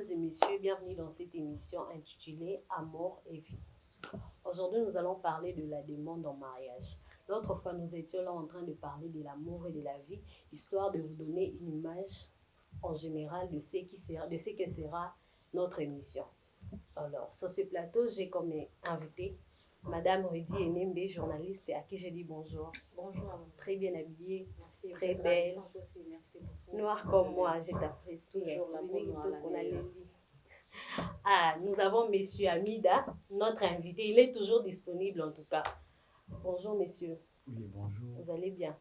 Mesdames et messieurs, bienvenue dans cette émission intitulée Amour et vie. Aujourd'hui, nous allons parler de la demande en mariage. L'autre fois, nous étions là en train de parler de l'amour et de la vie, histoire de vous donner une image en général de ce que sera notre émission. Alors, sur ce plateau, j'ai comme invité Madame Rudy Enembe, journaliste à qui j'ai dit bonjour. Bonjour. Très bien habillée, merci, très belle. Aussi, merci beaucoup. Noire comme moi, je t'apprécie. Toujours la peau noire, Ah, nous avons Monsieur Amida, notre invité. Il est toujours disponible en tout cas. Bonjour Monsieur. Oui, bonjour. Vous allez bien?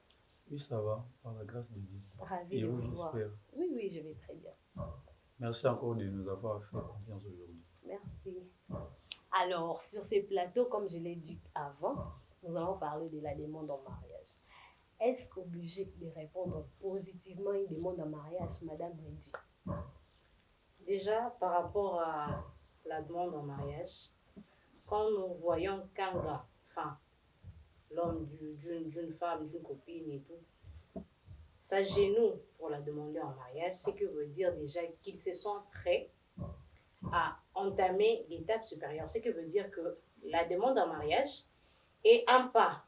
Oui, ça va, par la grâce de Dieu. Ravi de vous voir. Oui, je vais très bien. Merci encore de nous avoir fait confiance aujourd'hui. Merci. Alors, sur ces plateaux, comme je l'ai dit avant, nous allons parler de la demande en mariage. Est-ce obligé de répondre positivement à une demande en mariage, Madame Rudy? Déjà, par rapport à la demande en mariage, quand nous voyons qu'un gars, enfin, l'homme d'une femme, d'une copine et tout, s'agenouille pour la demander en mariage, ce qui veut dire déjà qu'il se sent prêt à entamer l'étape supérieure. Ce qui veut dire que la demande en mariage est un pas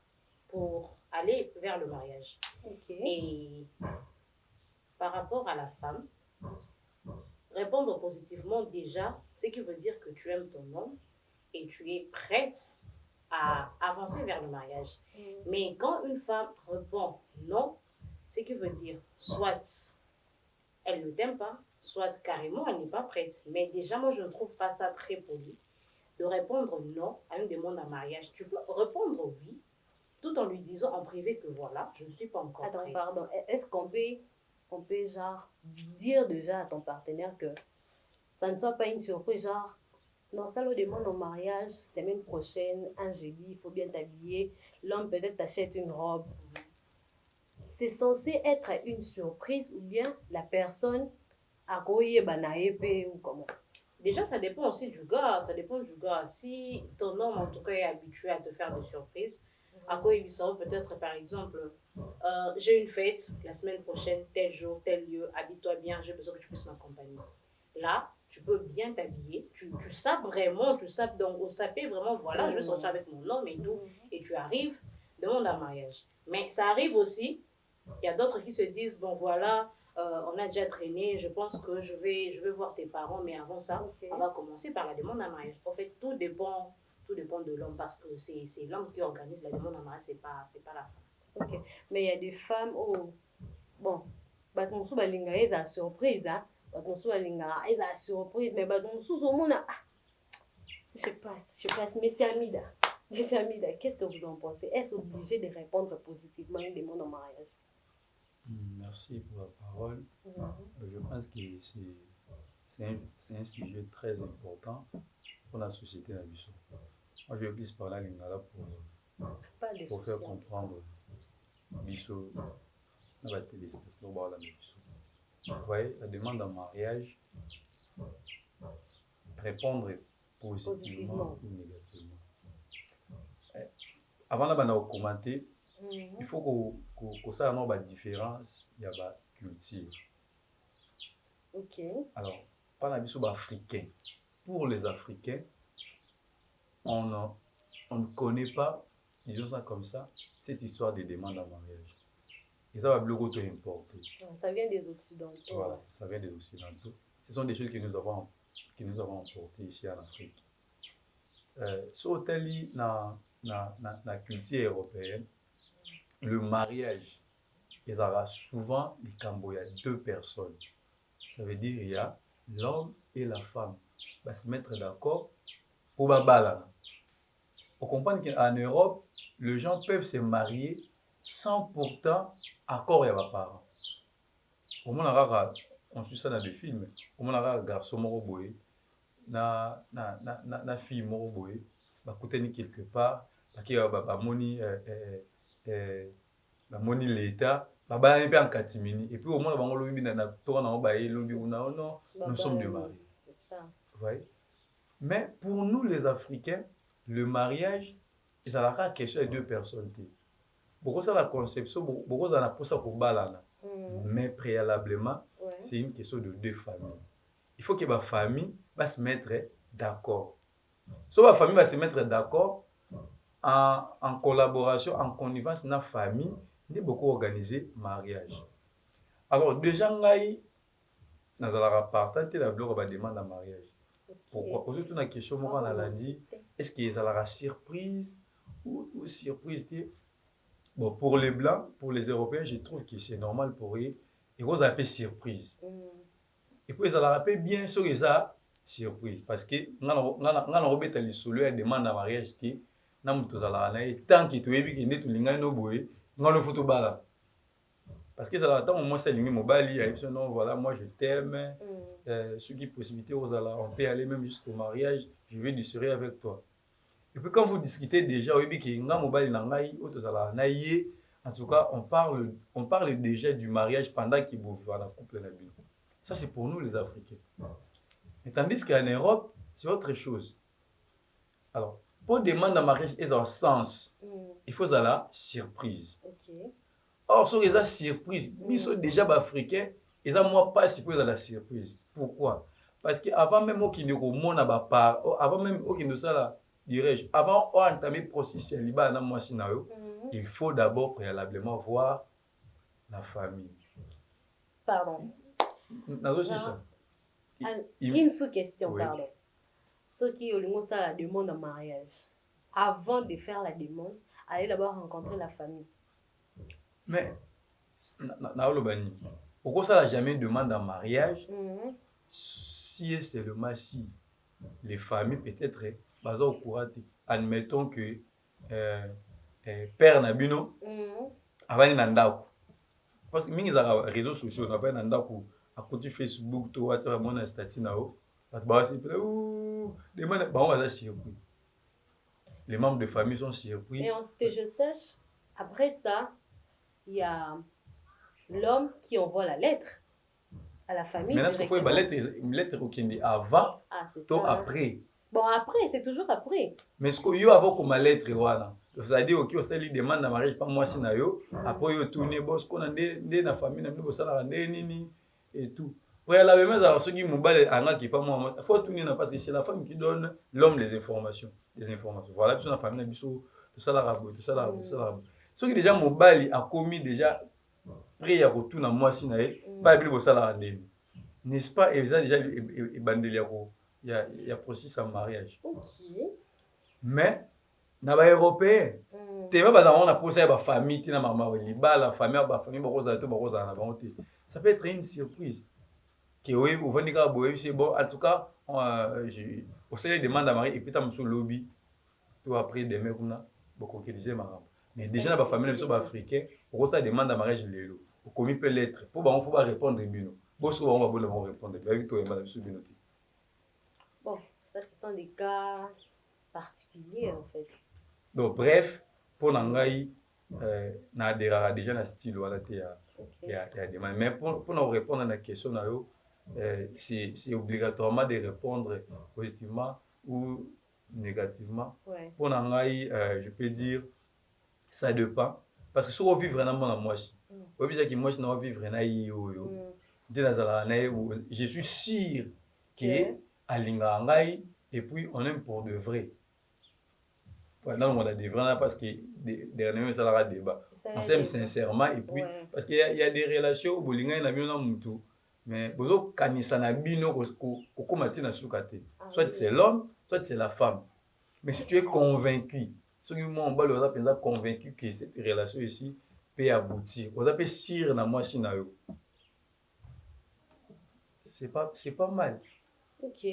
pour aller vers le mariage. Okay. Et par rapport à la femme, répondre positivement déjà, ce qui veut dire que tu aimes ton homme et tu es prête à avancer vers le mariage. Mais quand une femme répond non, ce qui veut dire soit elle ne t'aime pas, soit carrément elle n'est pas prête. Mais déjà, moi, je ne trouve pas ça très poli de répondre non à une demande en mariage. Tu peux répondre oui, tout en lui disant en privé que voilà, je ne suis pas encore prête. Pardon, est-ce qu'on peut genre dire déjà à ton partenaire que ça ne soit pas une surprise, genre non, ça le demande en mariage, semaine prochaine, un jeudi, il faut bien t'habiller, l'homme peut-être t'achète une robe. C'est censé être une surprise ou bien la personne a koye banaepe ou comment? Déjà, ça dépend aussi du gars, Si ton homme, en tout cas, est habitué à te faire des surprises, à quoi il sort peut-être, par exemple, j'ai une fête la semaine prochaine, tel jour, tel lieu, habille-toi bien, j'ai besoin que tu puisses m'accompagner. Là, tu peux bien t'habiller, tu sapes vraiment, donc au sapé vraiment, voilà, je vais sortir avec mon homme et tout, et tu arrives, demande un mariage. Mais ça arrive aussi, il y a d'autres qui se disent, bon voilà, on a déjà traîné, je pense que je vais voir tes parents, mais avant ça, on va commencer par la demande en mariage. En fait, tout dépend de l'homme, parce que c'est l'homme qui organise la demande en mariage, c'est pas la femme. Ok, mais il y a des femmes, bon, batonsu balinga eza surprise, hein, batonsu balinga eza surprise, mais batonsu au monde, je passe, Monsieur Amida, qu'est-ce que vous en pensez? Est-ce obligé de répondre positivement à une demande en mariage? Merci pour la parole. Je pense que c'est un sujet très important pour la société d'Abisso. Moi, je vais plus parler à l'Ingala pour faire comprendre Bisso, la téléspectateur, vous voyez, la demande en mariage, répondre positivement ou négativement. Avant de commenter, il faut qu'on sache la différence, il y a la culture. Ok. Alors, par la vision africaine, pour les Africains, on ne connaît pas, disons ça comme ça, cette histoire de demande en mariage. Et ça va beaucoup importer. Ça vient des Occidentaux. Voilà, ça vient des Occidentaux. Ce sont des choses que nous avons importées ici en Afrique. Sur la culture européenne, le mariage, il y a souvent il y a deux personnes. Ça veut dire il y a l'homme et la femme va se mettre d'accord pour babala. On comprend qu'en Europe, les gens peuvent se marier sans pourtant accord avec leurs parents. On suit ça dans des films. On a un garçon moroboé, na fille moroboé, bah côté quelque part, qui a moni l'état. Et puis au moins, nous sommes des mariés. C'est ça. Ouais. Mais pour nous les Africains, le mariage, c'est la question de deux personnes. Beaucoup ça la conception, beaucoup ça la pour ça pour balana. Mais préalablement, c'est une question de deux familles. Il faut que la famille va se mettre d'accord. So la famille va se mettre d'accord en collaboration, en connivence na famille, ni beaucoup organiser mariage. Alors déjà ngai nazalaka partant te la biloko ba demande en mariage. Pourquoi? Parce que la question moi on a dit, est-ce qu'il y a la surprise ou surprise? Bon, pour les blancs, pour les européens, je trouve que c'est normal pour eux. Ils vont appeler surprise. Et puis ils allaient bien sûr que ça surprise parce que on a rebêté les solutions demande en mariage qui na mutu zala na tant que tu es que ne tu linga no boy ngalo photo bala parce que ça là tant moi c'est lingi mobile il dit non voilà moi je t'aime ce qui possibilité aux ala on peut aller même jusqu'au mariage je vais du sérieux avec toi. Et puis quand vous discutez déjà oui que nga mobile na ngai auto zala na yé en tout cas on parle déjà du mariage pendant qu'il vous voit la couple na bio. Ça c'est pour nous les Africains. Et tandis qu'en Europe c'est autre chose. Alors pour demander un mariage et un sens, il faut la surprise. Okay. Or, sur les surprises, ils sont déjà africains, ils ont moi pas supposé la surprise. Pourquoi? Parce qu'avant même au Kineko, avant même au Kineko, ça dirais-je, avant d'entamer le processus célibat, il faut d'abord préalablement voir la famille. Pardon. Une sous-question, oui. Pardon. Ceux qui ont la demande en mariage, avant de faire la demande, allez d'abord rencontrer la famille. Mais, pourquoi ça n'a jamais demandé en mariage si et seulement si les familles peut-être au courant, admettons que père Nabino avant Nandako. Parce que les réseaux sociaux n'ont pas Nandako à côté Facebook, tout WhatsApp, mon statut nao. Les membres de famille sont surpris. Et en ce que je sache, après ça, il y a l'homme qui envoie la lettre à la famille. Maintenant, ce qu'il faut, une lettre au Kindi avant, ou après. Bon, après, c'est toujours après. Mais ce qu'il y a avant comme lettre, voilà. C'est-à-dire, ok, on lui demande de mariage, pas moi, c'est nayo. Après, il y a tout, on a des famille, et tout. Ouais, la même chose, ceux qui m'ont balé, qui pas moi, il faut tourner parce que c'est la femme qui donne l'homme les informations. Voilà, tout la famille, tout ça, la rabo, tout ça, la rabo, tout ça, la rabo. Ceux qui déjà m'ont balé a commis déjà près à retour dans moi, si naé, pas bien pour ça, la rabo. N'est-ce pas? Et déjà, il y a processus en mariage. Ok. Mais, dans les Européens, tu vois, on a posé à la famille, tu as maman, la famille, ça peut être une surprise. Que oui, vous venez à boire, c'est bon. En tout cas, on se demande à marier et puis tu as un lobby. Tout après, demain, on a beaucoup qui disaient maman. Mais déjà, dans la famille, les africains, on se demande à marier les lots. Au commis peut l'être. Pour on faut pas répondre bino. Bon, souvent, on va répondre. Bon, ça, ce sont des cas particuliers, en fait. Donc, bref, pour Nangaï, na déjà dans style voilà il y a des mais pour nous répondre à la question c'est obligatoirement de répondre positivement ou négativement. Pour Nangaï, je peux dire ça dépend parce que si on vit vraiment dans moi si on vit que moi si on vivre je suis sûr que à Lingangaï et puis on aime pour de vrai. Là, on a des vrais parce que dernièrement, ça aura débat. On s'aime sincèrement et puis parce qu'il y a des relations où il y a des mais soit c'est l'homme, soit c'est la femme. Mais si tu es convaincu, on va convaincu que cette relation ici peut aboutir. On peut sire dans moi si c'est pas mal. Ok.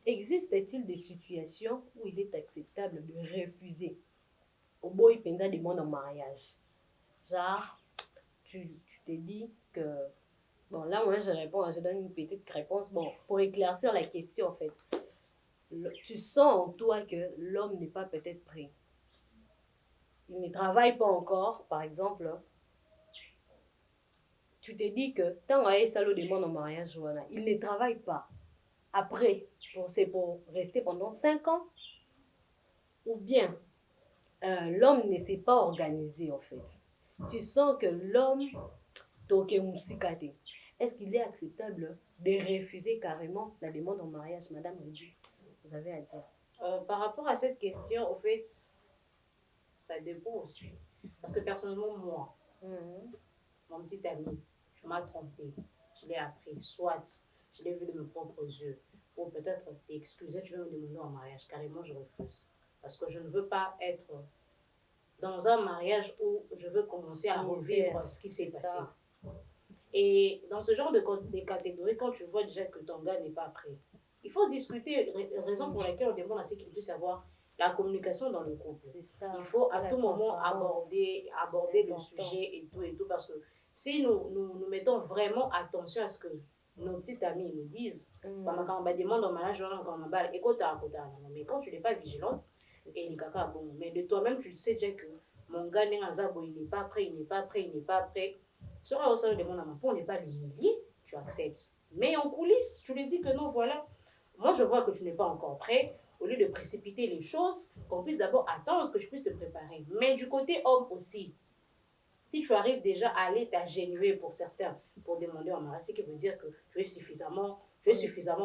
Existe-t-il des situations où il est acceptable de refuser au boy penza demande en mariage? Genre, tu te dis que... Bon, là, moi, je donne une petite réponse. Bon, pour éclaircir la question, en fait. Tu sens en toi que l'homme n'est pas peut-être prêt. Il ne travaille pas encore, par exemple. Tu te dis que tant qu'il y a le demande en mariage, voilà, il ne travaille pas. Après, c'est pour rester pendant 5 ans. Ou bien, l'homme ne s'est pas organisé, en fait. Tu sens que l'homme, est-ce qu'il est acceptable de refuser carrément la demande en mariage? Madame Rudy, vous avez à dire. Par rapport à cette question, au fait, ça dépend aussi. Parce que personnellement, moi, mon petit ami, tu m'as trompé, je l'ai appris, soit je l'ai vu de mes propres yeux, ou peut-être t'excuser, tu veux me demander en mariage, carrément je refuse. Parce que je ne veux pas être dans un mariage où je veux commencer à revivre ce qui s'est passé. Et dans ce genre de catégories, quand tu vois déjà que ton gars n'est pas prêt, il faut discuter, raison pour laquelle on demande à ce qu'il puisse avoir la communication dans le couple. C'est ça. Il faut à tout moment aborder le sujet et tout, parce que si nous mettons vraiment attention à ce que nos petits amis nous disent, quand on demande en mariage, mais quand tu n'es pas vigilante, et les caca, bon, mais de toi-même, tu sais déjà que mon gars il n'est pas prêt, il n'est pas prêt, il n'est pas prêt. Sera au sein de mon amour, pour ne pas l'humilier, tu acceptes. Mais en coulisses, tu lui dis que non, voilà, moi je vois que tu n'es pas encore prêt. Au lieu de précipiter les choses, qu'on puisse d'abord attendre que je puisse te préparer. Mais du côté homme aussi, si tu arrives déjà à aller t'agenouiller pour certains, pour demander en mariage, ce qui veut dire que tu es suffisamment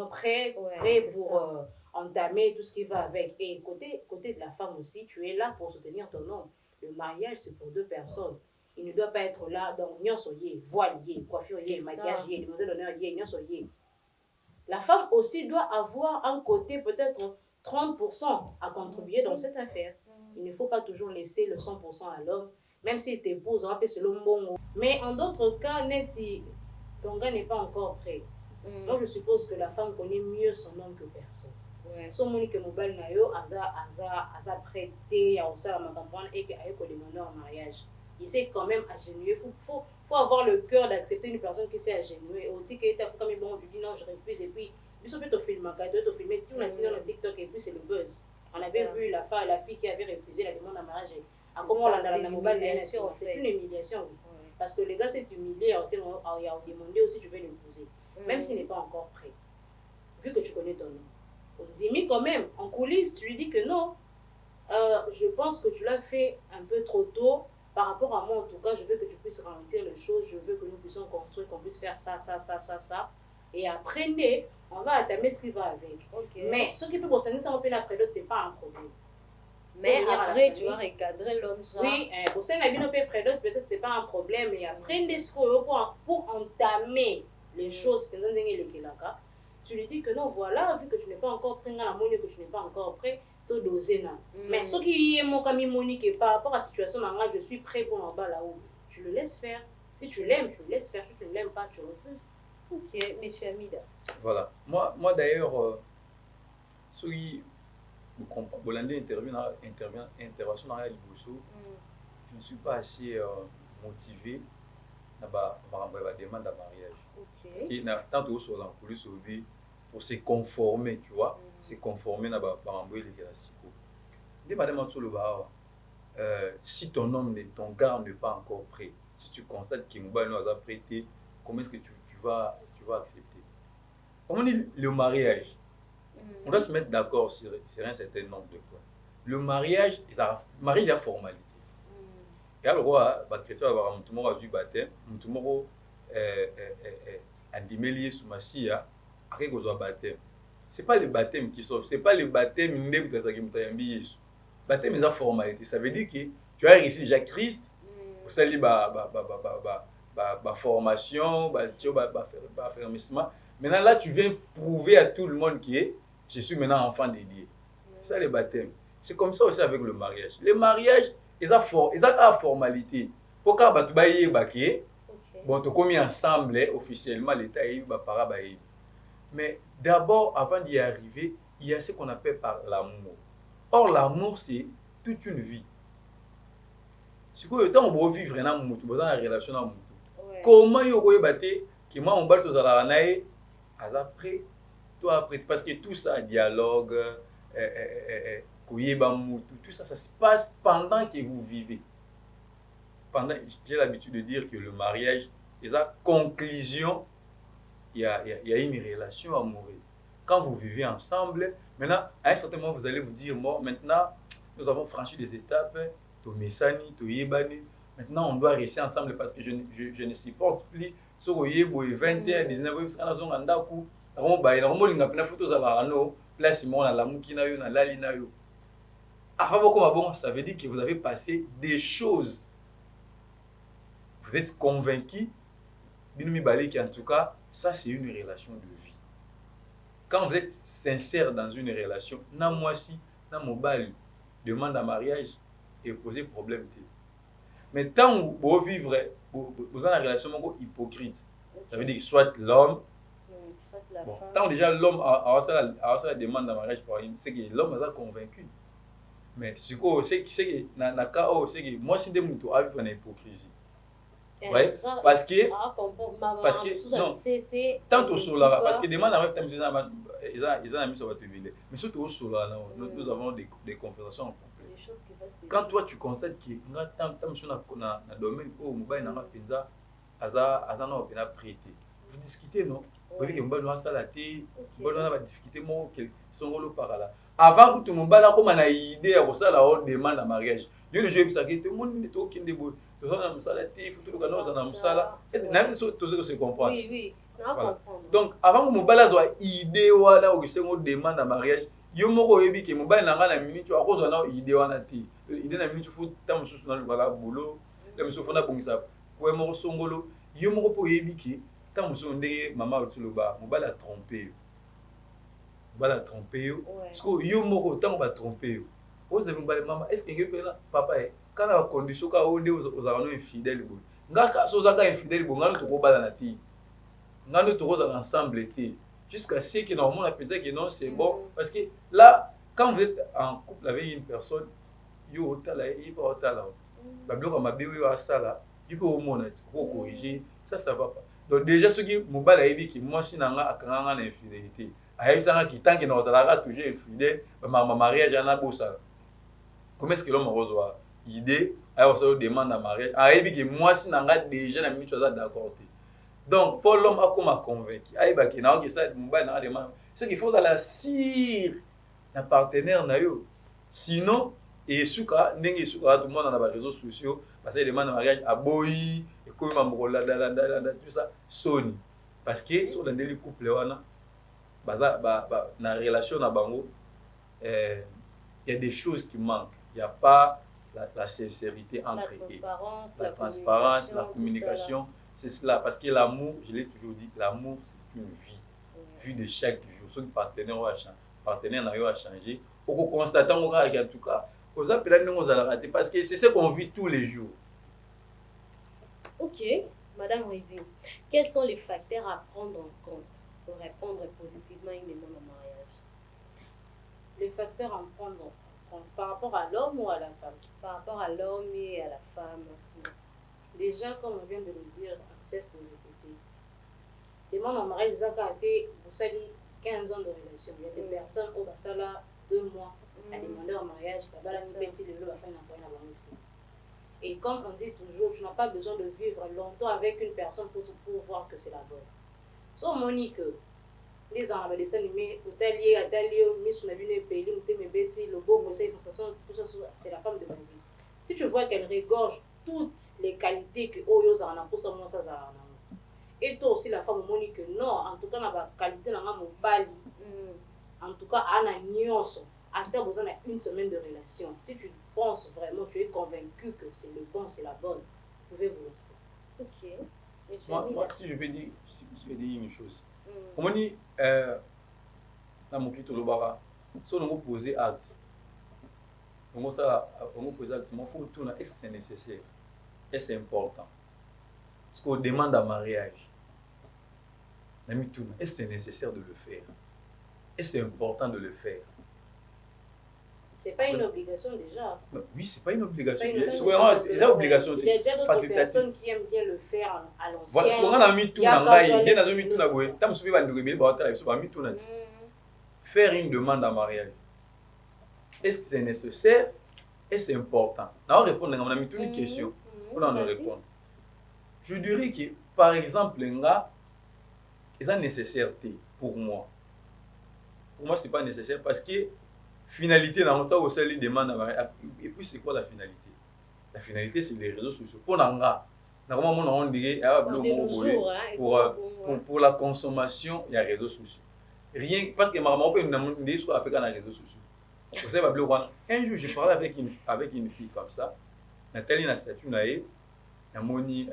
prêt, pour entamer tout ce qui va avec. Et côté de la femme aussi, tu es là pour soutenir ton homme. Le mariage, c'est pour deux personnes. Il ne doit pas être là, donc, n'y soyez, voile, coiffure, maquillage, demoiselle d'honneur, n'y soyez. La femme aussi doit avoir un côté peut-être 30% à contribuer dans cette affaire. Il ne faut pas toujours laisser le 100% à l'homme, même s'il t'épouse, on appelle le bon. Mais en d'autres cas, net si ton gars n'est pas encore prêt, moi je suppose que la femme connaît mieux son homme que personne. Son moni que mobile na yo aza prêté à osala makambo et que ayo ko demander en mariage. Il s'est quand même agenouillé. Faut avoir le cœur d'accepter une personne qui s'est agenouillée. Au dit que comme bon, tu dis non, je refuse et puis ils sont plutôt filmés, tout on a dit dans le TikTok et puis c'est le buzz. On avait vu la fille qui avait refusé la demande en mariage. C'est une humiliation. Parce que le gars s'est humilié, il a demandé aussi tu veux l'épouser, même s'il n'est pas encore prêt. Vu que tu connais ton nom. On dit, mais quand même, en coulisses, tu lui dis que non, je pense que tu l'as fait un peu trop tôt. Par rapport à moi, en tout cas, je veux que tu puisses ralentir les choses, je veux que nous puissions construire, qu'on puisse faire ça. Et après, on va attamer ce qui va avec. Mais ce qui peut concerner ça, on peut l'apprendre, ce n'est pas un problème. Mais après, tu vas recadrer l'homme. Oui, pour ça, peut-être ce n'est pas un problème. Et après, pour entamer les choses, tu lui dis que non, voilà, vu que tu n'es pas encore prêt, que tu n'es pas encore prêt, mais ce qui est mon ami Monique, par rapport à la situation, je suis prêt pour en bas là-haut. Tu le laisses faire. Si tu l'aimes, tu le laisses faire. Si tu ne l'aimes pas, tu refuses. Ok, monsieur Amida. Voilà. Moi d'ailleurs, ce qui Bollandé intervention dans la Liboso, je ne suis pas assez motivé par la demande de mariage. Tant que sur la police, pour se conformer, tu vois, se conformer à la si ton homme, ton gars n'est pas encore prêt, si tu constates qu'il nous a prêté, comment est-ce que tu vas accepter? Comment on dit le mariage? On doit se mettre d'accord sur un certain nombre de points. Le mariage, il y a une formalité. Il y a le roi, tout le monde a vu baptême, tout le monde a dit sous ma scie, après qu'on soit baptême. Ce n'est pas le baptême qui sauve, ce n'est pas le baptême qui est baptême, c'est une formalité. Ça veut dire que tu as réussi déjà Christ, vous savez, formation, affermissement. Maintenant, là, tu viens prouver à tout le monde que je suis maintenant enfant de Dieu. C'est ça le baptême. C'est comme ça aussi avec le mariage. Le mariage, ils ont une formalité. Pour que tu commis ensemble officiellement, l'État est parabole. Mais d'abord, avant d'y arriver, il y a ce qu'on appelle par l'amour. Or, l'amour, c'est toute une vie. Si vous voulez vivre dans une relation, comment vous pouvez battre que moi, on bat tous à la après, toi après, parce que tout ça, dialogue, tout ça, ça se passe pendant que vous vivez. J'ai l'habitude de dire que le mariage, c'est la conclusion, il y a une relation amoureuse. Quand vous vivez ensemble, maintenant, à un certain moment, vous allez vous dire, bon, maintenant, nous avons franchi des étapes, maintenant, on doit rester ensemble parce que je ne supporte plus soko yebo 21 19 bis kana zonga ndaku na komolinga pena photo za la no place mo na lamuki na yo na lali na yo. Avant comme bon, ça veut dire que vous avez passé des choses. Vous êtes convaincu, Binoumi Bali, en tout cas, ça c'est une relation de vie. Quand vous êtes sincère dans une relation, na moi si, na mobile, demande en mariage et poser problème. Mais tant que vous vivez, vous avez une relation hypocrite. Ça veut dire soit l'homme, soit la bon, femme. tant déjà l'homme a la demande en mariage, c'est que l'homme est convaincu. Mais c'est que dans le cas où c'est que moi si des moutons a vu une hypocrisie. Ouais, parce que non, tant au solar parce que demande avec ils ont mis sur votre ville. Mais surtout au solar nous avons des conversations en complet. Quand toi tu constates que tant sur na domaine où mobile na penza aza na prêté. Vous discutez non? Vous voyez que mobile doit salater, mobile doit difficulté mo que sont par là. Avant que tout le monde comme une idée à ça la demande en mariage. Dieu le jeu ça que tout le monde est au kinde bo. Tout ça na salatif, tout le monde na musala. Même tout ce que se comprend. Oui oui, na comprendre. Donc avant que mobile soit idée wala ou que c'est une demande en mariage, yo moko yebi que mobile na na minute à cause na idée wana ti. Idée na minute faut tant mususu na voilà boulot, la mususu fona bongisa. Ko moko songolo, yo moko po yebi que tant mususu ndenge maman otuloba, mobile a trompé. Bala tromper parce que yo moko tant va tromper vous avez maman est-ce que papa quand la condition ka onde aux arano infidèle bo ngaka so zaka infidèle bo ngano to ko bala na ti ngano to ko za ensemble été jusqu'à ce que normalement la peut dire que non c'est bon parce que là quand vous êtes en couple avec une personne yo otala il va otala ba bloka mabewe wa sala il peut au monde ko corriger ça va pas donc déjà ce qui mobile a dit que moi si nanga akanga na infidélité aïe qui tant que nous allons toujours infidèle ma mariage en a beau ça comment est-ce que l'homme reçoit idée aïe on se demande en mariage aïe que moi si nanga déjà na minute ça d'accord donc pour l'homme a comme convaincu aïe bah que na que ça mobile na demande c'est qu'il faut à la cire un partenaire na yo sinon et suka ndenge suka tout le monde dans les réseaux sociaux parce que demande en mariage à boy et comme mambola tout ça soni parce que sur dans les couples wana na relation na bango il y a des choses qui manquent, il y a pas la sincérité entre eux, la transparence, la communication, c'est cela parce que l'amour, je l'ai toujours dit, l'amour c'est une vie de chaque jour. Son partenaire n'a changé, on constate en tout cas aux appels nous allons rater parce que c'est ce qu'on vit tous les jours. Ok, Madame Redine, quels sont les facteurs à prendre en compte pour répondre positivement à une demande en mariage? Les facteurs à prendre en compte par rapport à l'homme ou à la femme? Par rapport à l'homme et à la femme. Déjà, comme on vient de le dire, accès de répéter. Demande en mariage, vous savez, 15 ans de relation. Il y a des personnes au Basala, 2 mois, à demander en mariage, et comme on dit toujours, tu n'as pas besoin de vivre longtemps avec une personne pour voir que c'est la bonne. So Monique, les gens avaient des animés, atelier, mis sur la vie, pays, mes bêtises, le beau conseil, sensation, tout ça, c'est la femme de ma vie. Si tu vois qu'elle regorge toutes les qualités que Oyo a pour ça, moi ça a. Et toi aussi, la femme Monique, non, en tout cas, la qualité n'a pas bali. En tout cas, Anna Nyonso, à ta besoin d'une semaine de relation. Si tu penses vraiment, tu es convaincu que c'est le bon, c'est la bonne, vous pouvez vous lancer. Ok. Moi, si je vais dire une chose, on dit, dans mon clito, si on nous pose acte, on nous pose acte, il faut tourner, est-ce que c'est nécessaire? Est-ce que c'est important? Est-ce qu'on demande un mariage? Est-ce que c'est nécessaire de le faire? Est-ce que c'est important de le faire? C'est pas une obligation déjà. Oui, c'est pas une obligation. C'est une obligation. Il y a déjà d'autres personnes qui aiment bien le faire à l'ancienne. Faire une demande en mariage. Est-ce que c'est nécessaire? Est-ce que c'est important? On va répondre à une question. On va répondre. Je dirais que, par exemple, c'est une nécessité pour moi. Pour moi, ce n'est pas nécessaire parce que finalité, dans le temps où les demandes à mariage. Et puis, c'est quoi la finalité? La finalité, c'est les réseaux sociaux. Pour Nanga, Normalement, on dirait pour la consommation, il y a les réseaux sociaux. Rien, parce que maman peut nous dire ce qu'on appelle dans les réseaux sociaux. Vous savez, un jour, je parlais avec une fille comme ça. Nathalie, dans statut, on a moni,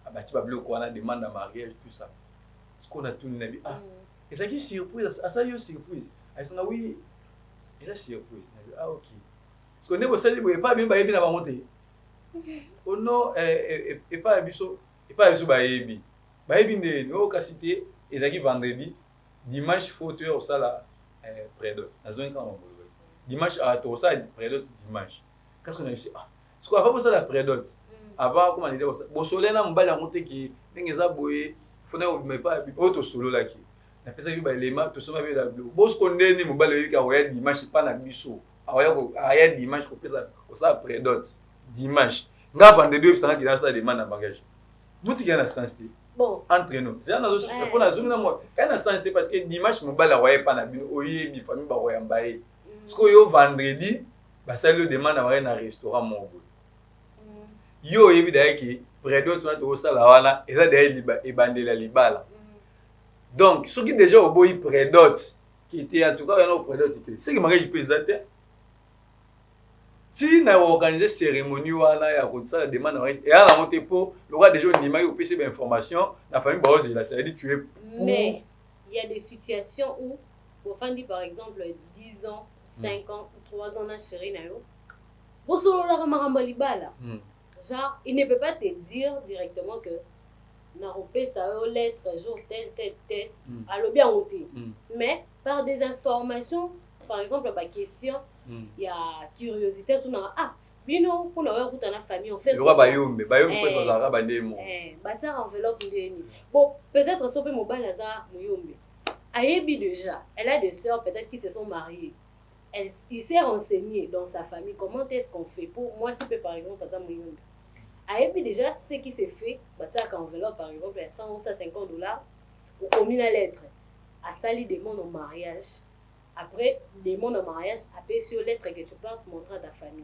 on a demande à mariage, tout ça. Ce qu'on a tout le monde. Ah, et ça qui est surprise, ça y est surprise. Elle dit oui, et ça surprise. Ah, ok. Parce qu'on est au sein de pas bien, bah, il y a monté. Oh non, et pas abisso, et pas abisso, bah, il y a au cité, et ça qui vendredi, dimanche, fauteuil au sala, près de. Dimanche, à tout ça, près de dimanche. Qu'est-ce qu'on a dit? Ah, ce qu'on a fait pour ça, la près de. Avant, comment on dit, bon, soleil, on va la monter qui, n'est pas boé, faut ne pas, autre solo là qui. On a fait ça, il y a les mains, tout ça, il y a des bon, ce qu'on est, on va le dire, il y a dimanche, pas la bisso. Il y a dimanche, on fait ça, près de. Dimanche. Nga vendredi ça qui dans ça demande en bagage. Vous qui a sens bon entre nous. C'est un autre c'est pour la zone moi. Il y a sens parce que dimanche mon bala ouais pas na bino oyebi famille ba ouais mbaye. Parce que yo vendredi ba ça le demande à un restaurant mon go. Yo yebi d'ailleurs qui près d'autres on to sala wana et ça d'ailleurs e bandela libala. Donc ceux qui déjà au boy près d'autres qui était en tout cas un près d'autres c'est qui mariage présenté. Si na organiser cérémonie wana ya ko ça demande et à la monter pour le roi déjà on image au PC d'information la famille ba ose ça veut dire tu es mais il y a des situations où au fin dit par exemple 10 ans 5 ans ou 3 ans na chérie na yo bo solo la maramba libala genre il ne peut pas te dire directement que na repé ça lettre jour tel à lo bien monter mais par des informations par exemple par question il y a curiosité tout na ah bino pour na route na famille on fait le roi bayombe parce que ça va ndemo bata enveloppe ndeni bon peut-être so pe mobile za muyombe ayebi déjà elle a des sœurs peut-être qui se sont mariées il s'est renseigné dans sa famille comment est-ce qu'on fait pour moi si peut par exemple par exemple muyombe ayebi déjà ce qui s'est fait bata enveloppe par exemple à 100 ou $50 ou combien la lettre à sali demande au mariage. Après, demande en mariage, après sur lettre que tu peux montrer à ta famille.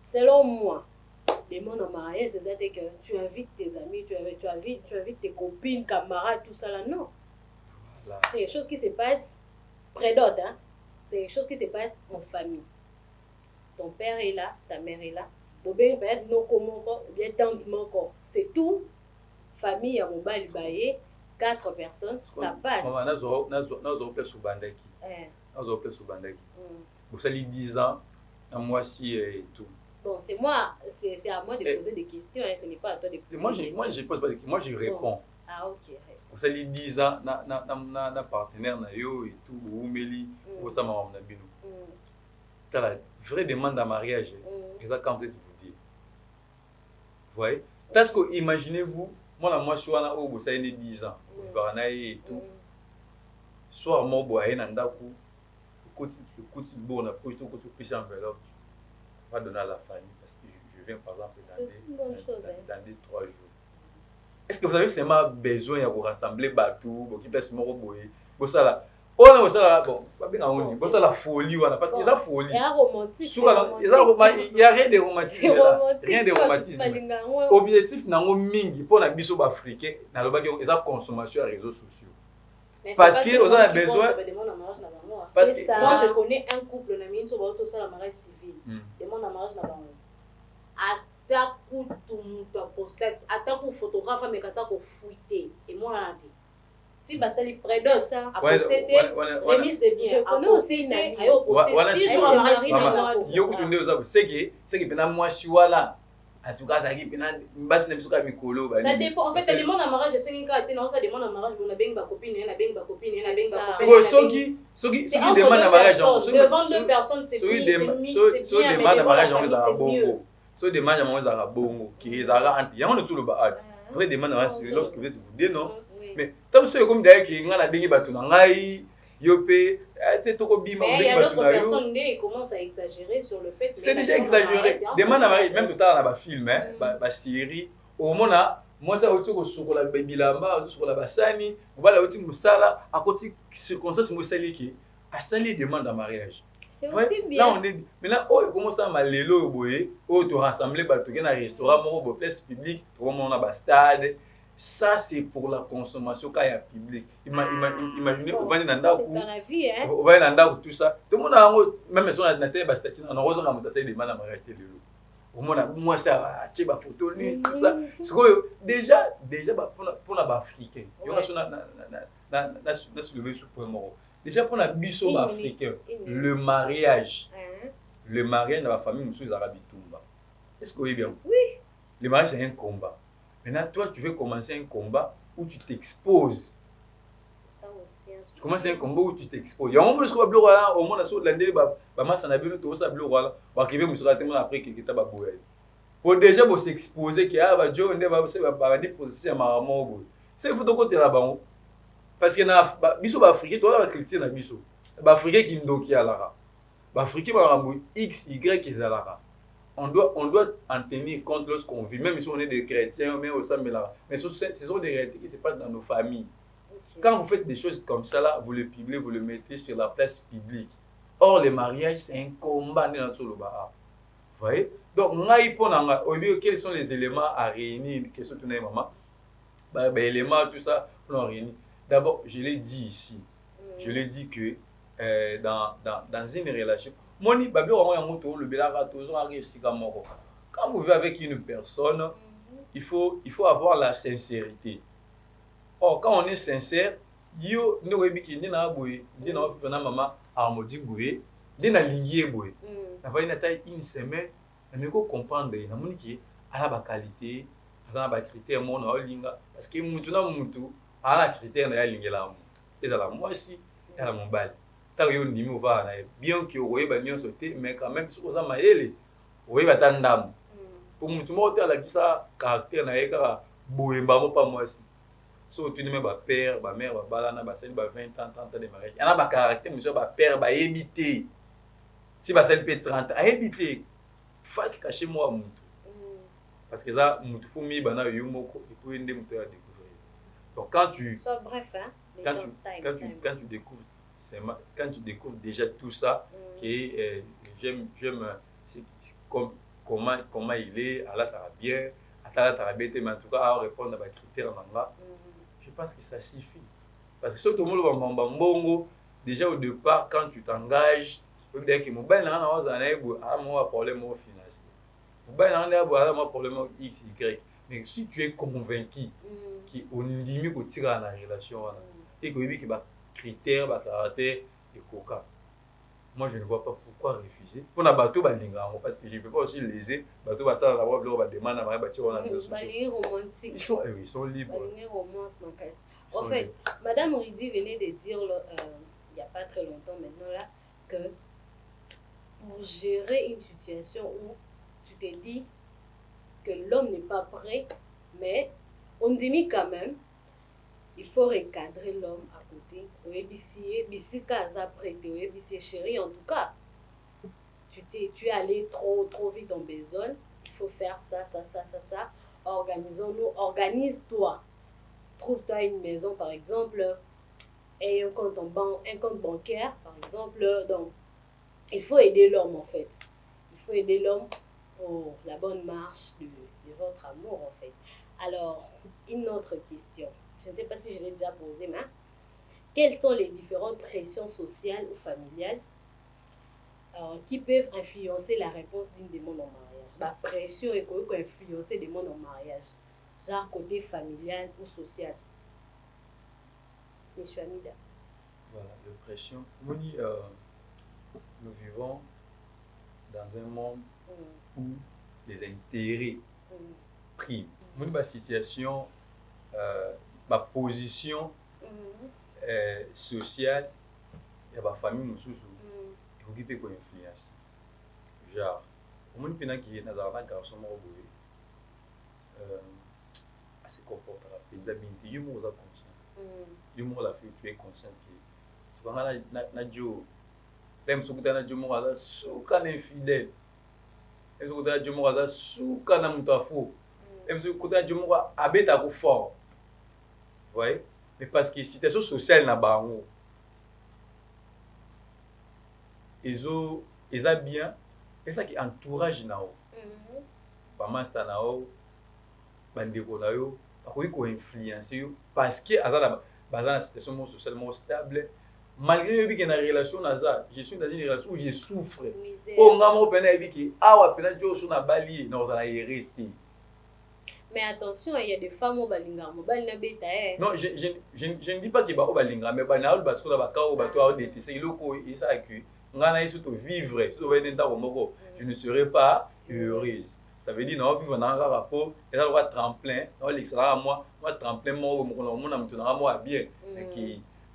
Selon moi, demande en mariage, c'est que tu invites tes amis, tu invites tes copines, camarades, tout ça là. Non. Voilà. C'est quelque chose qui se passe près d'autres. Hein? C'est quelque chose qui se passe en famille. Ton père est là, ta mère est là. Ou bien peut-être non comment ou bien tantiment. C'est tout. Famille à Mobile Baye, 4 personnes, ça passe. Maman, nous place sous bandaki. Nous place sous bandaki. Vous savez 10 ans, à moi si et tout. Bon, c'est moi, c'est à moi de poser des questions, hein, ce n'est pas à toi de poser des questions. Moi, je pose pas des questions, moi je réponds. Bon. Ah ok. Vous savez 10 ans, na partenaire na yo et tout, ou meli, ou ça m'a na bino. T'as la vraie demande en mariage, exactement comme vous dire. Vous voyez? Parce que imaginez-vous, moi je suis là au bout ça y est 10 ans, et tout. Soir moi boire un andaku, côté bon na pour tout petit enveloppe, va donner à la famille parce que je viens par exemple dans des 3 jours. Est-ce que vous avez seulement besoin de rassembler bateau, qui peut se moro boyer, bon ça là. Oh non, ça là bon, pas bien on dit, bon ça la folie voilà parce que ça folie. Il y a romantique. Il y a rien de romantique là. Rien de romantisme. Objectif nango mingi pour na biso africain na loba que ça consommation sur les réseaux sociaux. Parce que vous avez besoin parce que moi je connais un couple na mine sur auto ça la mariage civil. Demande en mariage na bango. Ataku tumuta poster, ataku photographe mais katako fuiter et moi là si basali prédos a posté remise de biens. Je connais aussi une amie. Voilà yo kutunde oza c'est que pena moi si wala en tout cas ça qui pena mbasi na biso ka mikolo ba ça dépend en fait ça demande en mariage c'est nga te non ça demande en mariage on a beng ba copine na beng ba copine na beng ba copine soki demande en mariage devant 2 personnes c'est bien so demande en mariage on za bongo so demande en mariage za bongo qui za anti ya on tout le ba vrai demande en mariage lorsque vous êtes vous dire non mais tant que comme d'ailleurs qui nga la dengi batu na ngai yo pe te toko bima mais il y a d'autres personnes qui commencent à exagérer sur le fait c'est déjà exagéré demande à mariage même tout à la film hein ba série au mona moi ça oti ko sokola bilamba oti sokola basani on va la oti musala à côté circonstance musali qui a sali demande en mariage C'est aussi bien. Là, on est. Maintenant, oh, comment ça, ma lélo, boye, oh, tu rassembles, tu as un restaurant, une place publique, tu as un stade. Ça, c'est pour la consommation quand il y a public. Imaginez, on va dans c'est dans la vie, hein. on va dans tout ça. Tout le monde a, même si on a une statine, on a besoin de monter des mains à mariage de l'eau. Au moins, moi, ça, tu as photo, tout ça. Déjà, pour les Africains, il y a soulevé ce point mort. Déjà, pour les bisous africains, le mariage dans la famille, nous sommes arabes. Est-ce que vous voyez bien? Oui. Le mariage, c'est un combat. Maintenant, toi, tu veux commencer un combat où tu t'exposes. C'est ça aussi. Tu commences un combat où tu t'exposes. Il y a un moment où tu vas bloquer là, au moins, sur l'année, ça n'a pas tout ça bloqué là. On va arriver, on va arriver après que tu as bloqué. Pour déjà s'exposer, que ah, bah, Joe, on va dire position à Maramon. C'est pour ton côté là-bas. Parce que na biso ba africain toi la critiquer na biso ba africain qui ndoki alara ba africain ba x y ezalaka on doit en tenir compte lorsqu'on vit même si on est des chrétiens mais au sein mais ce sont des réalités qui se passent dans nos familles. Okay. Quand vous faites des choses comme ça là, vous le publiez, vous le mettez sur la place publique. Or le mariage c'est un combat dans le bas. Vous voyez? Donc ngai pona au lieu quels sont les éléments à réunir, question de maman bah éléments tout ça on réunit. D'abord, je l'ai dit ici, je l'ai dit que dans une relation, quand vous vivez avec une personne, il faut avoir la sincérité. Or, quand on est sincère, yo ne webi ki ndina boye, ndina opena mama armodi boye, ndina lingier boye. Na va une semaine, mais ko comprendre na moni ki ala ba qualité, ala ba critère mon na olinga parce que mutu na mutu à la critère na lingela c'est dans la moi aussi à la mobile tant yo ndimi va na bien que oye ba nyon sauter mais quand même ce ça maele oye ba tandam pour mutu mo te ala kisa caractère na eka boyemba mo pas moi aussi so tu ne me ba père ba mère ba bala na ba sel ba 20 ans 30 ans de mariage ana ba caractère monsieur ba père ba éviter si ba sel peut 30 à éviter face cacher moi mutu parce que ça mutu faut mi bana yo moko et pour ende mutu ya donc quand tu sois bref hein quand tu découvres déjà tout ça que j'aime comment il est à la tarabien à la tarabien mais en tout cas à répondre à mes critères je pense que ça suffit parce que surtout le mbongo déjà au départ quand tu t'engages tu dis que mobile na na ozana ebo a mo problème financier mobile na na ebo a mo problème x y mais si tu es convaincu qui on limite au tir à la relation et que il y a critères ba caractère et coca moi je ne vois pas pourquoi refuser pour na bateau ba linga parce que je ne peux pas aussi léser bateau ba ça la ba demande à ba tir on a romantique ils sont libres romance en fait madame Ridi venait de dire il y a pas très longtemps maintenant là que pour gérer une situation où tu te dis que l'homme n'est pas prêt mais on dit quand même, il faut recadrer l'homme à côté. Chérie, en tout cas, tu es allé trop vite en besogne. Il faut faire ça. Organisons-nous, organise-toi. Trouve-toi une maison, par exemple, et un compte bancaire, par exemple. Donc, il faut aider l'homme, en fait. Il faut aider l'homme pour la bonne marche de votre amour, en fait. Alors, une autre question. Je ne sais pas si je l'ai déjà posée, mais quelles sont les différentes pressions sociales ou familiales qui peuvent influencer la réponse d'une demande en mariage? La pression est quoi influencer des demandes en mariage? Genre côté familial ou social? Monsieur Amida. Voilà, la pression. Nous vivons dans un monde où les intérêts priment. Ma situation, ma position sociale, et ma famille, nous sommes il faut qu'on influence. Genre, au moins, il y a un garçon assez comportable. Il y a conscient. Il y a la fille, tu es conscient que tu vas na Joe. Même si tu as Joe, tu as souka infidèle. Même si tu as Joe, tu as souka na mutafo. Même si tu as Joe, tu as fort. Vous voyez? Mais parce que la situation sociale n'a pas eza bien ezaki entourage na yo bamaster na yo bandeko na yo bakoki koinfluence yo parce que baza na situation moko socialement stable malgré yoyebi ke na relation naza je suis dans une relation où je souffre oyo nga moko mpena yebi ke awa mpena joso na bali ye nakozala heureuse te. Mais attention, il y a des femmes au balinga, mobile na beta eh. Non, je ne dis pas que ba balinga, mais ba na ol basko na ba ka o ba to a détesté iloko isa que ngana yesu to vivre, surtout ba nda moko, je ne serai pas heureuse. Ça veut dire non vivre na nga rapport, et là le tremplin, non l'extra moi tremplin mo na mtu na moi bien.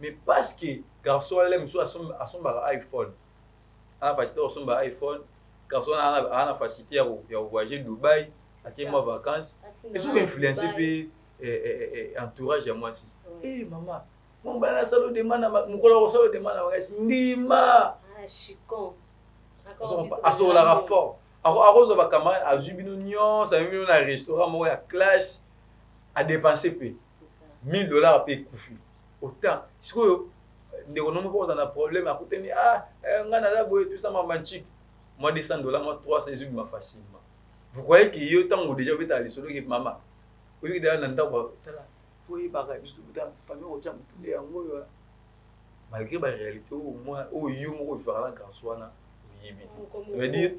Mais parce que garçon aime so à son iPhone. Ana facilité à son iPhone, garçon ana facilité à voyager Dubaï. Ati moi vacances et so influencer pe entourage ya moi si eh maman mon bana salo demande mukolo ko salo demande makasi ndima chicon asola rapport akozo ba camarade azubino nyon ça même na restaurant mo ya classe a dépenser pe $1000 pe kufi autant siko ndeko no mo na problème akuteni ngana la boye tout ça mamanchik moi $200 moi 300 ma facilement. Vous croyez qu'il y a autant de déjà vécu solo que maman. Vous voyez d'ailleurs nanda quoi tala. Faut y bagarre juste tout temps famille au champ tous les ango malgré la réalité au moins au yo mo faire la kanswana yebiti. Ça veut dire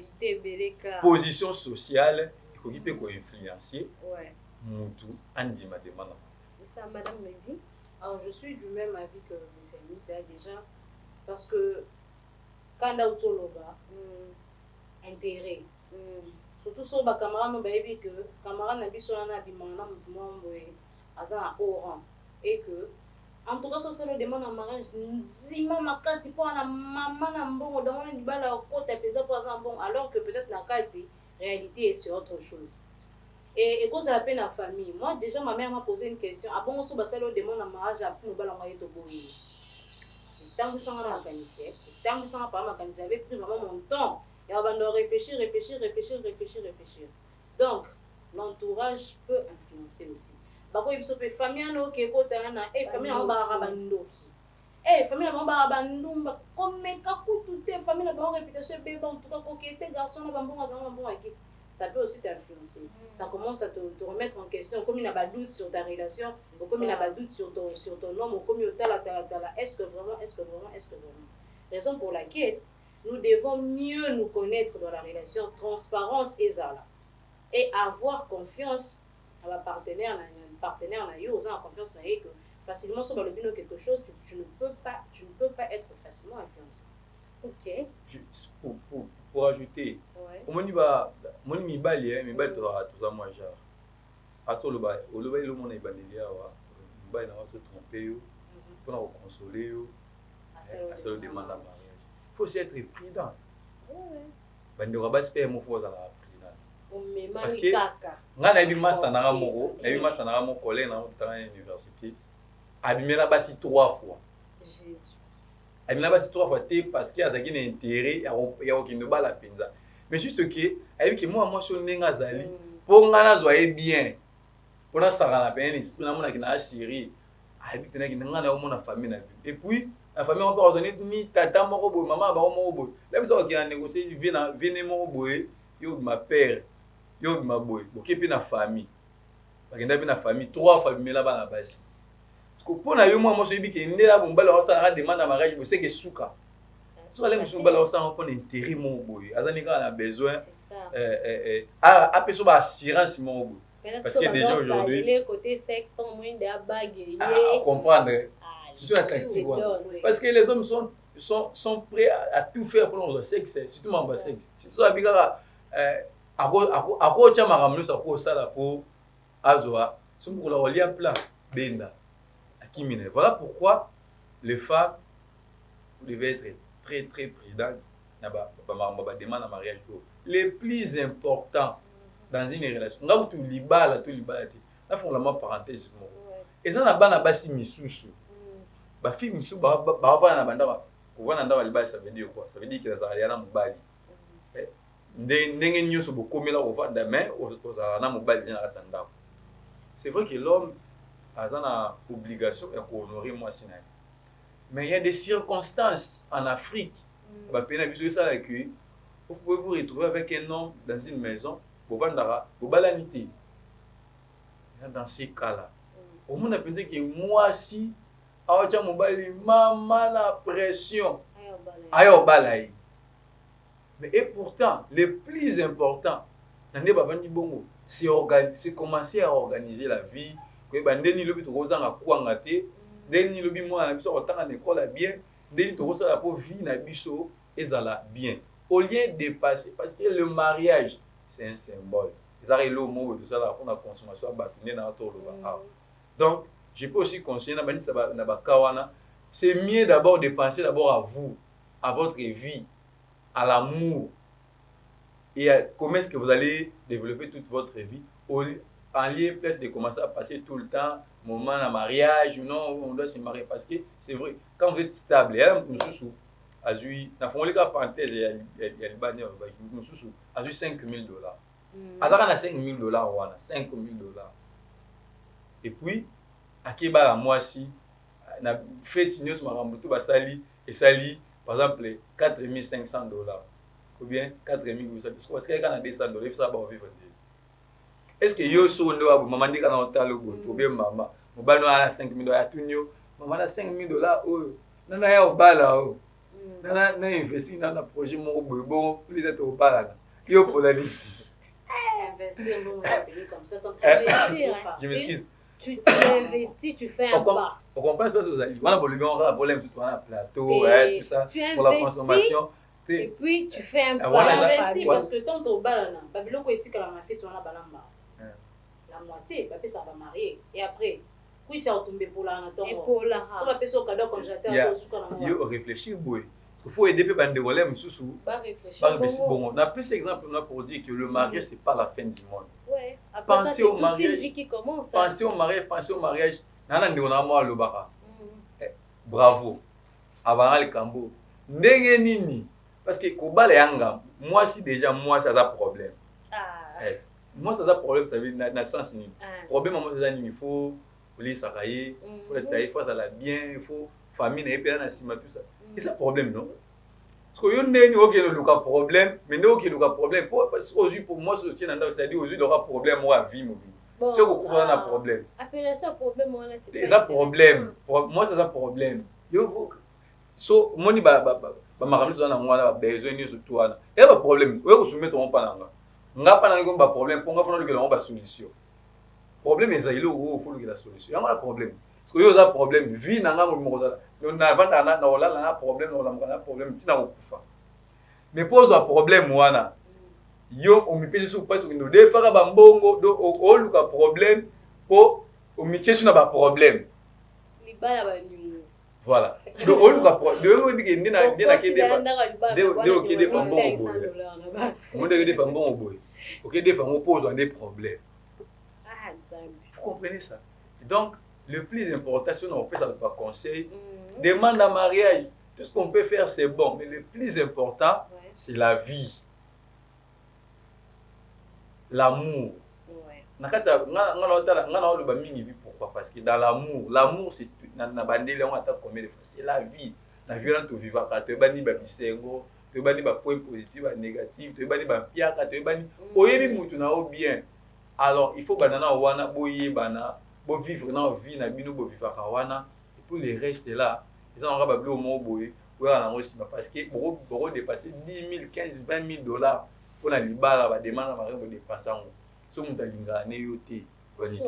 position sociale il faut qu'il peut influencer. Ouais. Mutu andi matemana. C'est ça madame me dit. Alors je suis du même avis que M. Nita déjà parce que quand on a autoloba intérêt surtout sur les camarades, nous avons vu que les camarades n'ont pas de orange et que, en tout cas, si on demande en mariage, zima makasi pour la maman na mbongo dans le bal au côté pesa pour ça bon alors que peut-être la réalité est sur autre chose. Et cause la peine à famille. Moi déjà ma mère m'a posé une question. Ah bon, si on demande en mariage à plus nous bal envoyer to boy. Tant que ça on a organisé, tant que ça on a pas organisé avec pris vraiment mon temps. Et on va réfléchir. Donc, l'entourage peut influencer aussi. Parce que si la famille est famille famille ça peut aussi t'influencer. Ça commence à te remettre en question. Comme il y a des doutes sur ta relation, comme il y a des doutes sur ton homme, comme il y a est-ce que vraiment. Raison pour laquelle nous devons mieux nous connaître dans la relation, transparence et zala. Et avoir confiance à la partenaire, aux en confiance que facilement sur le bino quelque chose, tu ne peux pas être facilement influencé. Ok. Pour ajouter, on dit bah mon mibali tu as moi genre. Ato le ba le monde est bandeli awa. Mibali na va te tromper yo, pour na consoler yo. Ça le demande à mariage. Il faut aussi être prudent. Bande ko ba spé mo faut la prudent. Parce que nga na bi master na mo collègue na à l'université. Abimela basi 3 fois. Jésus. Abimela basi 3 fois parce qu'il y a un intérêt ya okinde bala penza. Mais juste que avec moi sur nenga zali pour nga na zoye bien. Pour na sara na ben esprit na mona ki na Syrie. Abi tena ki nga na o mona famille na vie. Et puis la famille on peut raisonner ni tata moko boy maman ba moko boy. Là biso ki na négocier vient moko boy yo ma père yo ma boy. OK pe na famille. Bakenda pe na famille 3 fois bimela bana basi. Pour na yo moi so yebi ke ndela bombala osala demande à mariage c'est que souka so les monsieur bala osala pour intérêt mon boy azani ka na besoin a peso ba assurance mon boy parce que déjà aujourd'hui le côté sexe ton moins de bague à comprendre surtout attractif parce que les hommes sont prêts à tout faire pour leur sexe surtout mon sexe surtout abika ako chama kamno sa ko sala pour azwa so pour la olia plan benda. Voilà pourquoi les femmes, vous devez être très très prudentes dans la demande en mariage. Les plus importants dans une relation, là où tu libales, là font la même parenthèse. Et ça n'a pas basi misusu. Ba fille misusu ba na banda ba na libale ça veut dire quoi? Ça veut dire que ça a na mobali. Ndenge nyoso bokomela ovanda mais ozala mobali na katanda. C'est vrai que l'homme a une obligation d'honorer moi. Mais il y a des circonstances en Afrique Vous pouvez vous retrouver avec un homme dans une maison, dans ces cas-là. Au monde a pensé que moi si, maman la pression. Mais et pourtant, le plus important, c'est commencer à organiser la vie. Bien. Au lieu de passer, parce que le mariage, c'est un symbole. Donc, je peux aussi conseiller, c'est mieux d'abord de penser d'abord à vous, à votre vie, à l'amour, et à comment est-ce que vous allez développer toute votre vie, en lieu place de commencer à passer tout le temps, moment à mariage, non, on doit se marier, parce que c'est vrai, quand vous êtes stable, azui na fongoleka parenthèse ya libani ya mususu azui $5,000 azaka na $5,000 wana $5,000 et puis akeba la mwasi na fête nyonso makambo to basali esali par exemple $4,500 ou bien $4,800 parce que kana $200 ça ba vivre est-ce que yo so ndo abo mama ndika na hotalo go to bien mama mobano ala $5,000 ya tunyo mama na $5,000 oyo nana ya obala o na investi dans un projet mon bon plus être au bar yo pour la vie investir comme ça comme je m'excuse tu investis, tu fais un pas. On comprend pas aux amis. Voilà, on a problème tout un plateau, tout ça pour la consommation. Et puis tu fais un pas. On investit parce que tant au bal là, babilo ko etika la mafia tu en a balamba. La moitié, papé ça va marier et après oui c'est retombé pour la naton. Pour la. Ça va payer au cadeau congélateur au sucre na moi. Yo réfléchir boy. Il faut aider les de relais sous. Pas réfléchir. Bon, on a plus exemple pour dire que le mariage c'est pas la fin du monde. Ouais. Pensez au mariage. Une vie qui commence. Pensez au mariage. Nana ndona mo alobaka. Bravo. Avant le cambo. Ndenge nini parce que kobala yanga moi si déjà moi ça a problème. Moi ça a problème ça veut dans le sens ni. Problème moi ça il faut les sarayer, faut être ça il faut ça la bien, il faut famille et puis na sima tout ça. Et c'est un problème, non? Parce que il y a un problème, mais il y a un problème. Parce que pour moi, c'est-à-dire qu'il y a un problème, moi, à vie. C'est un problème. Appelez ça problème, moi, là, c'est un problème. Moi, c'est un problème. So, moi, je besoin de ce tout. Il y a un problème. Il y a un problème. Il y a un problème. Pour nga il y a une solution. Le problème est qu'il faut la solution. Il y a un problème. Parce que il y a un problème. Vie, n'a pas de problème. Mais pose un problème, wana. Yo, on me pèse sur place, on nous défera bambongo, do o luka problème, po o métier sur na problème. Voilà. Donc on luka problème. De on dit que ndina ke defa. De o ke defa mbongo. Mo de defa mbongo. O ke defa mo pose des problèmes. Vous comprenez ça? Donc le plus important, si on fait ça par conseil, demande à mariage. Tout ce qu'on peut faire, c'est bon. Mais le plus important, c'est la vie. L'amour. Pourquoi? Parce que dans l'amour, c'est la vie. La vie, on vit pas. Tu es tu point positif, négatif, tu es bien. Alors, il faut vivre dans la vie, et pour les restes là, ils ont un peu au mot boy, parce que pour dépasser 10 000, 15 000, 20 000 $ pour la libérer, va demander à dépasser. Si on a une vanité de vanité.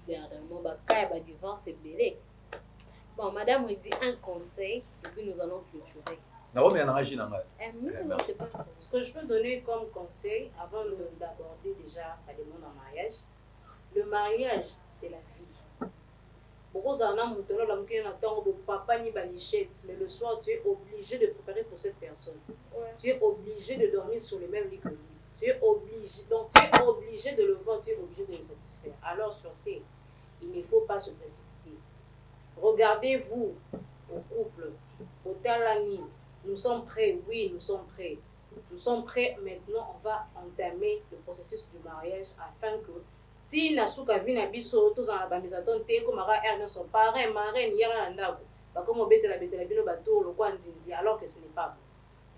Dernièrement, divorce, c'est belé. Bon, madame, on dit un conseil, et puis nous allons clôturer. Ce que je peux donner comme conseil, avant d'aborder déjà la demande en mariage, le mariage, c'est la vie. Mais le soir, tu es obligé de préparer pour cette personne. Tu es obligé de dormir sur le même lit que lui. Tu es obligé, donc tu es obligé de le voir, tu es obligé de le satisfaire. Alors sur ce, il ne faut pas se précipiter. Regardez-vous au couple, au talani. Nous sommes prêts, oui, nous sommes prêts. Nous sommes prêts, maintenant on va entamer le processus du mariage afin que si na suka vina biso tous en la bamisaton te ko mara erne son parrain marraine yara ndago comme on bête la bino bateau, le coin zinzi, alors que ce n'est pas bon.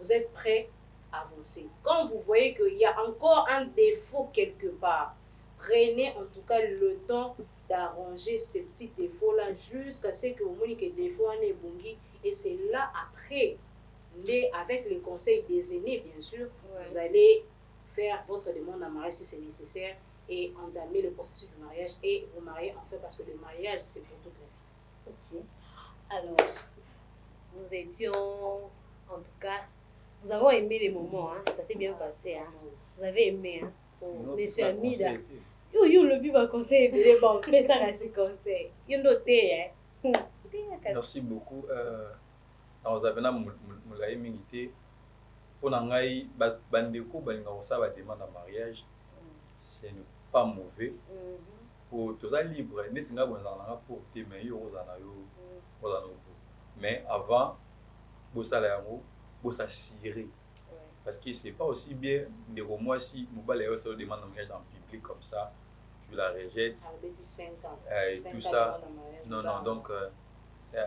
Vous êtes prêts à avancer. Quand vous voyez qu'il y a encore un défaut quelque part, prenez en tout cas le temps d'arranger ces petits défauts-là jusqu'à ce que vous montrez que les défauts en est bongi. Et c'est là, après, avec les conseils des aînés, bien sûr, vous allez faire votre demande en mariage si c'est nécessaire et entamer le processus du mariage et vous marier en fait parce que le mariage, c'est pour toute la vie. Ok. Alors, nous étions, en tout cas, nous avons aimé les moments, hein. Ça s'est bien passé. Hein. Vous avez aimé, hein. Monsieur Amida. Yo, le biva conseil, mais bon, mais ça reste conseil. Yo noté, hein. Merci beaucoup. Vous avez un mingi pour nangai bandeko balinga osala demande en mariage. Ce n'est pas mauvais. Pour tous les libres, net nga bonzana pour te mais yo ozana yo mais avant bosala yango bosa cirer parce que c'est pas aussi bien de moi si mobile yo se demande en mariage en public comme ça tu la rejettes et tout ça non donc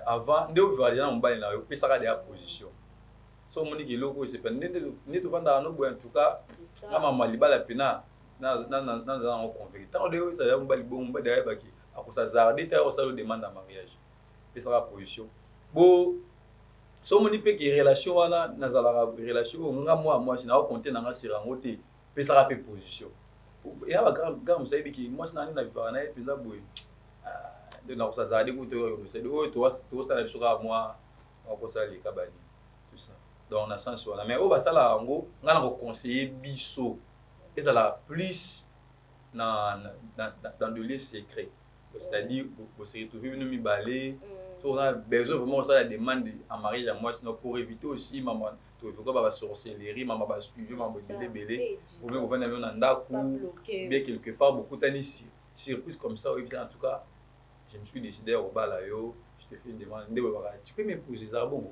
avant de voir dans mobile na yo pesa des position so moni ki loko c'est pas net vanda no en tout cas na mama libala pena na convaincre tant de ça ya mobile bon mobile ya baki akosa zarder ta osalo demande en mariage pesa position bo so moni pe ki relation wana nazala relation nga moi sina compter na nga sirango te pesa pe position ya ba grand musayibi ki moi sina na vivre na pesa boy de na kosa zarder ko to c'est de to ça la sura moi akosa li kabani tout ça donc na sens wana mais o ba sala ngo nga na ko conseiller biso pesa la plus dans de lieux secrets c'est-à-dire vous se retrouver nous mi balé. So, on a besoin vraiment de la demande en mariage à moi, sinon pour éviter aussi maman, tu veux pas sorcellerie, maman va suivre, maman va belé, vous pouvez vous venir dans un d'accord, bien quelque part beaucoup d'années surprise comme ça. Et puis en tout cas, je me suis décidé au bal là, je te fais une demande, tu peux m'épouser, ça bon.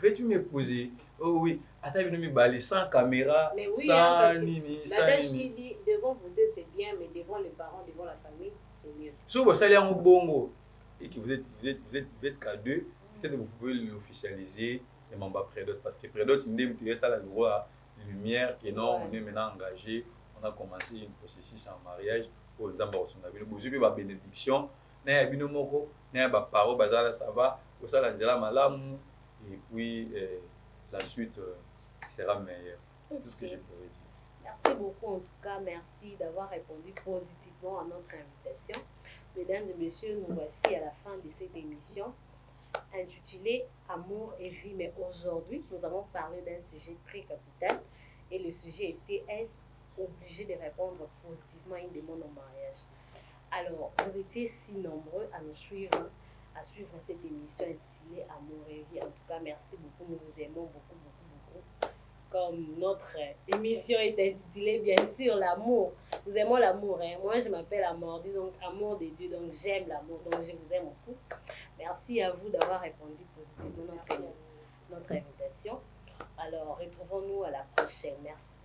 Tu m'épouser? Oh oui, attends, je vais me balayer sans caméra, sans nini, sans nini. Dit devant vous deux c'est bien, mais devant les parents, devant la famille, c'est mieux. Si vous allez en bongo et que vous êtes qu'à deux, peut-être que vous pouvez l'officialiser et m'en bas près d'autres. Parce que près d'autres, il y a la loi, lumière, que non, on est maintenant engagé, on a commencé un processus en mariage pour les enfants. Vous avez une bénédiction, vous avez une parole, ça va, vous avez la malam, et puis la suite sera meilleure. C'est tout ce que je pourrais dire. Merci beaucoup en tout cas, merci d'avoir répondu positivement à notre invitation. Mesdames et messieurs, nous voici à la fin de cette émission intitulée Amour et vie. Mais aujourd'hui, nous allons parler d'un sujet très capital et le sujet était: est-ce obligé de répondre positivement à une demande en mariage? Alors, vous étiez si nombreux à nous suivre, à suivre cette émission intitulée Amour et vie. En tout cas, merci beaucoup, nous vous aimons beaucoup. Comme notre émission est intitulée, bien sûr, l'amour. Nous aimons l'amour. Hein? Moi, je m'appelle Amordi, donc amour de Dieu, donc j'aime l'amour, donc je vous aime aussi. Merci à vous d'avoir répondu positivement à notre invitation. Alors, retrouvons-nous à la prochaine. Merci.